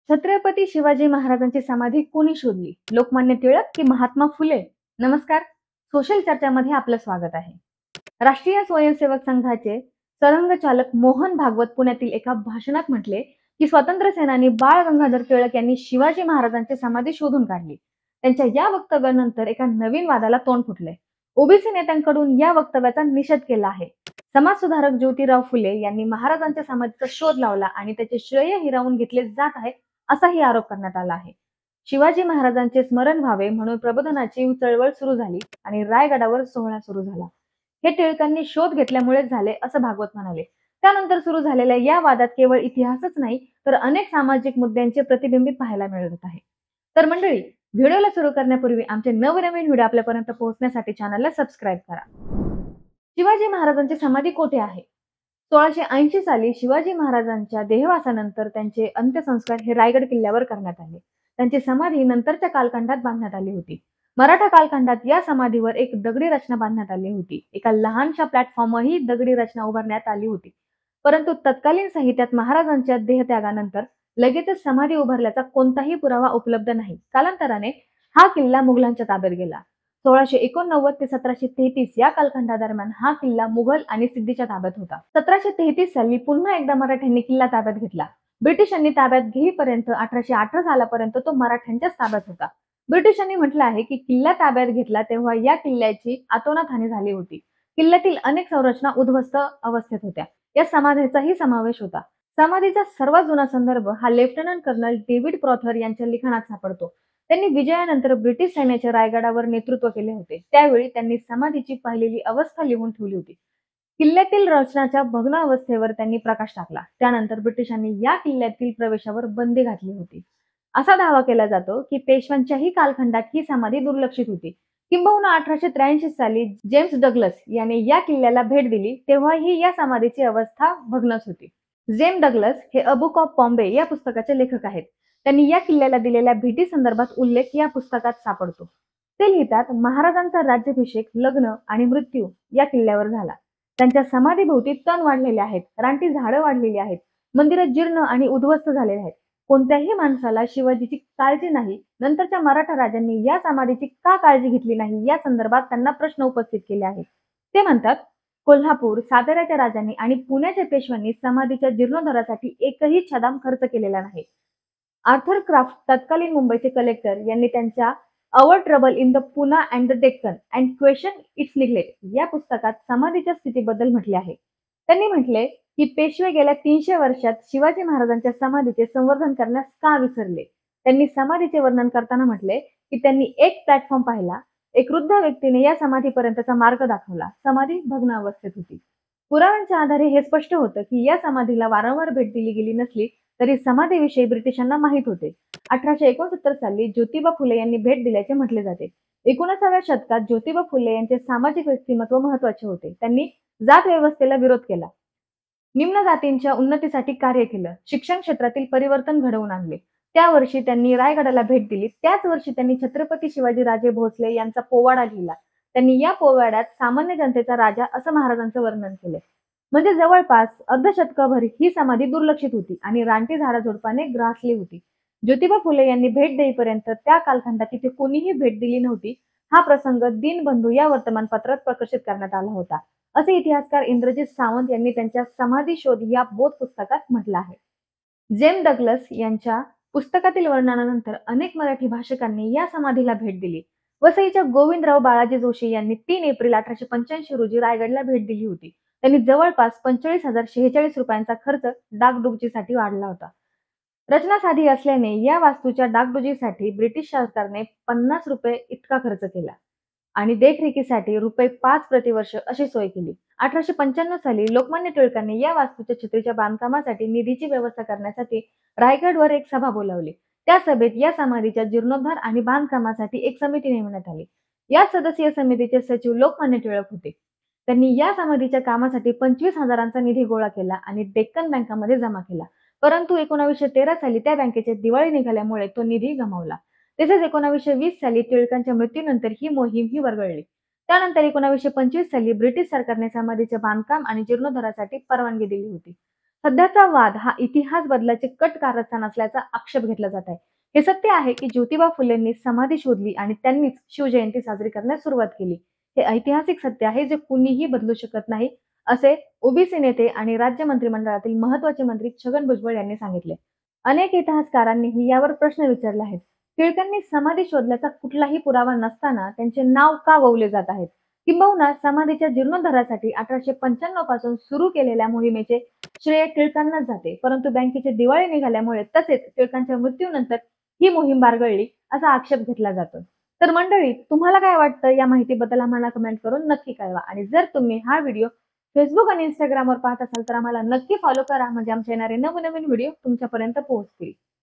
छत्रपती शिवाजी महाराजांची समाधी कोणी शोधली? लोकमान्य टिळक की महात्मा फुले? नमस्कार. सोशल चर्चामध्ये आपलं स्वागत आहे. राष्ट्रीय स्वयंसेवक संघाचे सरंघचालक मोहन भागवत पुण्यातील एका भाषणात म्हटले की स्वातंत्र्य सेनानी बाळ गंगाधर टिळक यांनी शिवाजी महाराजांची समाधी शोधून काढली. त्यांच्या या वक्तव्यानंतर एका नवीन वादाला तोंड फुटले. ओबीसी नेत्यांकडून या वक्तव्याचा निषेध केला आहे. समाजसुधारक ज्योतिराव फुले यांनी महाराजांच्या समाधीचा शोध लावला आणि त्याचे श्रेय हिरावून घेतले जात आहे असाही आरोप करण्यात आला आहे. शिवाजी महाराजांचे स्मरण व्हावे म्हणून प्रबोधनाची चळवळ सुरू झाली आणि रायगडावर सोहळा सुरू झाला. हे टिळकांनी शोध घेतल्यामुळेच झाले असं भागवत म्हणाले. त्यानंतर सुरू झालेल्या या वादात केवळ इतिहासच नाही तर अनेक सामाजिक मुद्द्यांचे प्रतिबिंबित पाहायला मिळत आहे. तर मंडळी, व्हिडिओला सुरू करण्यापूर्वी आमचे नवनवीन व्हिडिओ आपल्यापर्यंत पोहोचण्यासाठी चॅनलला सबस्क्राईब करा. शिवाजी महाराजांची समाधी कोठे आहे? 1680 साली शिवाजी महाराजांच्या देहवासानंतर त्यांचे अंत्यसंस्कार हे रायगड किल्ल्यावर करण्यात आले. त्यांची समाधी नंतरच्या कालखंडात बांधण्यात आली होती. मराठा कालखंडात या समाधीवर एक दगडी रचना बांधण्यात आली होती. एका लहानशा प्लॅटफॉर्मही दगडी रचना उभारण्यात आली होती. परंतु तत्कालीन साहित्यात महाराजांच्या देहत्यागानंतर लगेचच समाधी उभारल्याचा कोणताही पुरावा उपलब्ध नाही. कालांतराने हा किल्ला मुघलांच्या ताब्यात गेला. 1689 ते 1733 या कालखंडादरम्यान हा किल्ला मुघल आणि सिद्दीच्या ताब्यात होता. 1733 साली पुन्हा एकदा मराठ्यांनी किल्ला ताब्यात घेतला. ब्रिटिशांनी ताब्यात घेईपर्यंत 1818 सालापर्यंत तो मराठ्यांच्याच ताब्यात होता. ब्रिटिशांनी म्हटलं आहे की किल्ला ताब्यात घेतला तेव्हा या किल्ल्याची अतोनात हानी झाली होती. किल्ल्यातील अनेक संरचना उद्ध्वस्त अवस्थेत होत्या. या समाधीचाही समावेश होता. समाधीचा सर्वात जुना संदर्भ हा लेफ्टनंट कर्नल डेव्हिड प्रॉथर यांच्या लिखाणात सापडतो. त्यांनी विजयानंतर ब्रिटिश सैन्याच्या रायगडावर नेतृत्व केले होते. त्यावेळी त्यांनी समाधीची पाहिलेली अवस्था लिहून ठेवली होती. किल्ल्यातील रचनाच्या भग्न अवस्थेवर त्यांनी प्रकाश टाकला. त्यानंतर ब्रिटिशांनी या किल्ल्यातील प्रवेशावर बंदी घातली होती. असा दावा केला जातो की पेशव्यांच्याही कालखंडात ही समाधी दुर्लक्षित होती. किंबहुना 1883 साली जेम्स डग्लस याने या किल्ल्याला भेट दिली तेव्हाही या समाधीची अवस्था भग्नच होती. जेम्स डग्लस हे अ बुक ऑफ बॉम्बे या पुस्तकाचे लेखक आहेत. त्यांनी या किल्ल्याला दिलेल्या भेटी संदर्भात उल्लेख या पुस्तकात सापडतो. ते लिहितात, महाराजांचा राज्याभिषेक, लग्न आणि मृत्यू या किल्ल्यावर झाला. त्यांच्या समाधीभोवती तण वाढलेले आहेत, रानटी झाडं वाढलेली आहेत, मंदिरं जीर्ण आणि उद्ध्वस्त झालेली आहेत. कोणत्याही माणसाला शिवाजीची काळजी नाही. नंतरच्या मराठा राजांनी या समाधीची का काळजी घेतली नाही या संदर्भात त्यांना प्रश्न उपस्थित केले आहेत. ते म्हणतात, कोल्हापूर, साताऱ्याच्या राजांनी आणि पुण्याच्या पेशव्यांनी समाधीच्या जीर्णोद्धारासाठी एकही छदाम खर्च केलेला नाही. आर्थर क्राफ्ट, तत्कालीन मुंबईचे कलेक्टर, यांनी त्यांच्या our trouble in the Poona and the Deccan and question its neglect या पुस्तकात समाधीच्या स्थितीबद्दल म्हटले आहे. त्यांनी म्हटले की पेशवे गेल्या 300 वर्षात शिवाजी महाराजांच्या समाधीचे संवर्धन करण्यास का विसरले. त्यांनी समाधीचे वर्णन करताना म्हटले की त्यांनी एक प्लॅटफॉर्म पाहिला. एक वृद्ध व्यक्तीने या समाधीपर्यंतचा मार्ग दाखवला. समाधी भग्न अवस्थेत होती. पुराव्यांच्या आधारे हे स्पष्ट होतं की या समाधीला वारंवार भेट दिली गेली नसली तरी समाधीविषयी ब्रिटिशांना माहित होते. 1869 साली ज्योतिबा फुले यांनी भेट दिल्याचे म्हटले जाते. 19व्या शतकात ज्योतिबा फुले यांचे सामाजिक व्यक्तिमत्व महत्वाचे होते. त्यांनी जात व्यवस्थेला विरोध केला, निम्न जातींच्या उन्नतीसाठी कार्य केलं, शिक्षण क्षेत्रातील परिवर्तन घडवून आणले. त्या वर्षी त्यांनी रायगडाला भेट दिली. त्याच वर्षी त्यांनी छत्रपती शिवाजी राजे भोसले यांचा पोवाडा लिहिला. त्यांनी या पोवाड्यात सामान्य जनतेचा राजा असं महाराजांचं वर्णन केले. म्हणजे जवळपास अर्धशतकभर ही समाधी दुर्लक्षित होती आणि रानटी झाडाझुडपाने ग्रासली होती. ज्योतिबा फुले यांनी भेट देईपर्यंत त्या कालखंडात तिथे कोणीही भेट दिली नव्हती. हा प्रसंग दीनबंधू या वर्तमानपत्रात प्रकाशित करण्यात आला होता, असे इतिहासकार इंद्रजित सावंत यांनी त्यांच्या समाधी शोध या बोध पुस्तकात म्हटलं आहे. जेम्स डग्लस यांच्या पुस्तकातील वर्णनानंतर अनेक मराठी भाषकांनी या समाधीला भेट दिली. वसईच्या गोविंदराव बाळाजी जोशी यांनी 3 एप्रिल 1885 रोजी रायगडला भेट दिली होती. त्यांनी जवळपास 45,046 रुपयांचा खर्च डागडुजीसाठी वाढला होता. रचना साधी असल्याने या वास्तूच्या डागडुजीसाठी ब्रिटिश सरकारने 50 रुपये इतका खर्च केला आणि देखरेखीसाठी रुपये 5 प्रतिवर्ष अशी सोय केली. 1895 साली लोकमान्य टिळकांनी या वास्तूच्या छत्रीच्या बांधकामासाठी निधीची व्यवस्था करण्यासाठी रायगडवर एक सभा बोलावली. त्या सभेत या समाधीच्या जीर्णोद्धार आणि बांधकामासाठी एक समिती नेमण्यात आली. या सदस्यीय समितीचे सचिव लोकमान्य टिळक होते. त्यांनी या समाधीच्या कामासाठी 25,000चा निधी गोळा केला आणि डेक्कन बँकामध्ये जमा केला. परंतु 1913 साली त्या बँकेचे दिवाळी निघाल्यामुळे तो निधी गमावला. तसेच 1920 साली टिळकांच्या मृत्यूनंतर ही मोहीम वरगळली. त्यानंतर 1925 साली ब्रिटिश सरकारने समाधीचे बांधकाम आणि जीर्णोद्धारासाठी परवानगी दिली होती. सध्याचा वाद हा इतिहास बदलाचे कट कारस्थान असल्याचा आक्षेप घेतला जात आहे. हे सत्य आहे की ज्योतिबा फुलेंनी समाधी शोधली आणि त्यांनीच शिवजयंती साजरी करण्यास सुरुवात केली. हे ऐतिहासिक सत्य आहे जे कुणीही बदलू शकत नाही, असे ओबीसी नेते आणि राज्य मंत्रिमंडळातील महत्त्वाचे मंत्री छगन भुजबळ यांनी सांगितले. अनेक इतिहासकारांनीही यावर प्रश्न विचारले आहेत. टिळकांनी समाधी शोधल्याचा कुठलाही पुरावा नसताना त्यांचे नाव का गोवले जात आहेत? किंबहुना समाधीच्या जीर्णोद्धारासाठी 1895 पासून सुरू केलेल्या मोहिमेचे श्रेय टिळकांनाच जाते. परंतु बँकेचे दिवाळे निघाल्यामुळे तसेच टिळकांच्या मृत्यूनंतर ही मोहीम बारगळली असा आक्षेप घेतला जातो. तर मंडळी, तुम्हाला काय वाटतं या माहितीबद्दल आम्हाला कमेंट करून नक्की कळवा. आणि जर तुम्ही हा व्हिडिओ Facebook आणि Instagramवर पाहत असाल तर आम्हाला नक्की फॉलो करा, म्हणजे आमचे येणारे नवनवीन व्हिडिओ तुमच्यापर्यंत पोहोचतील.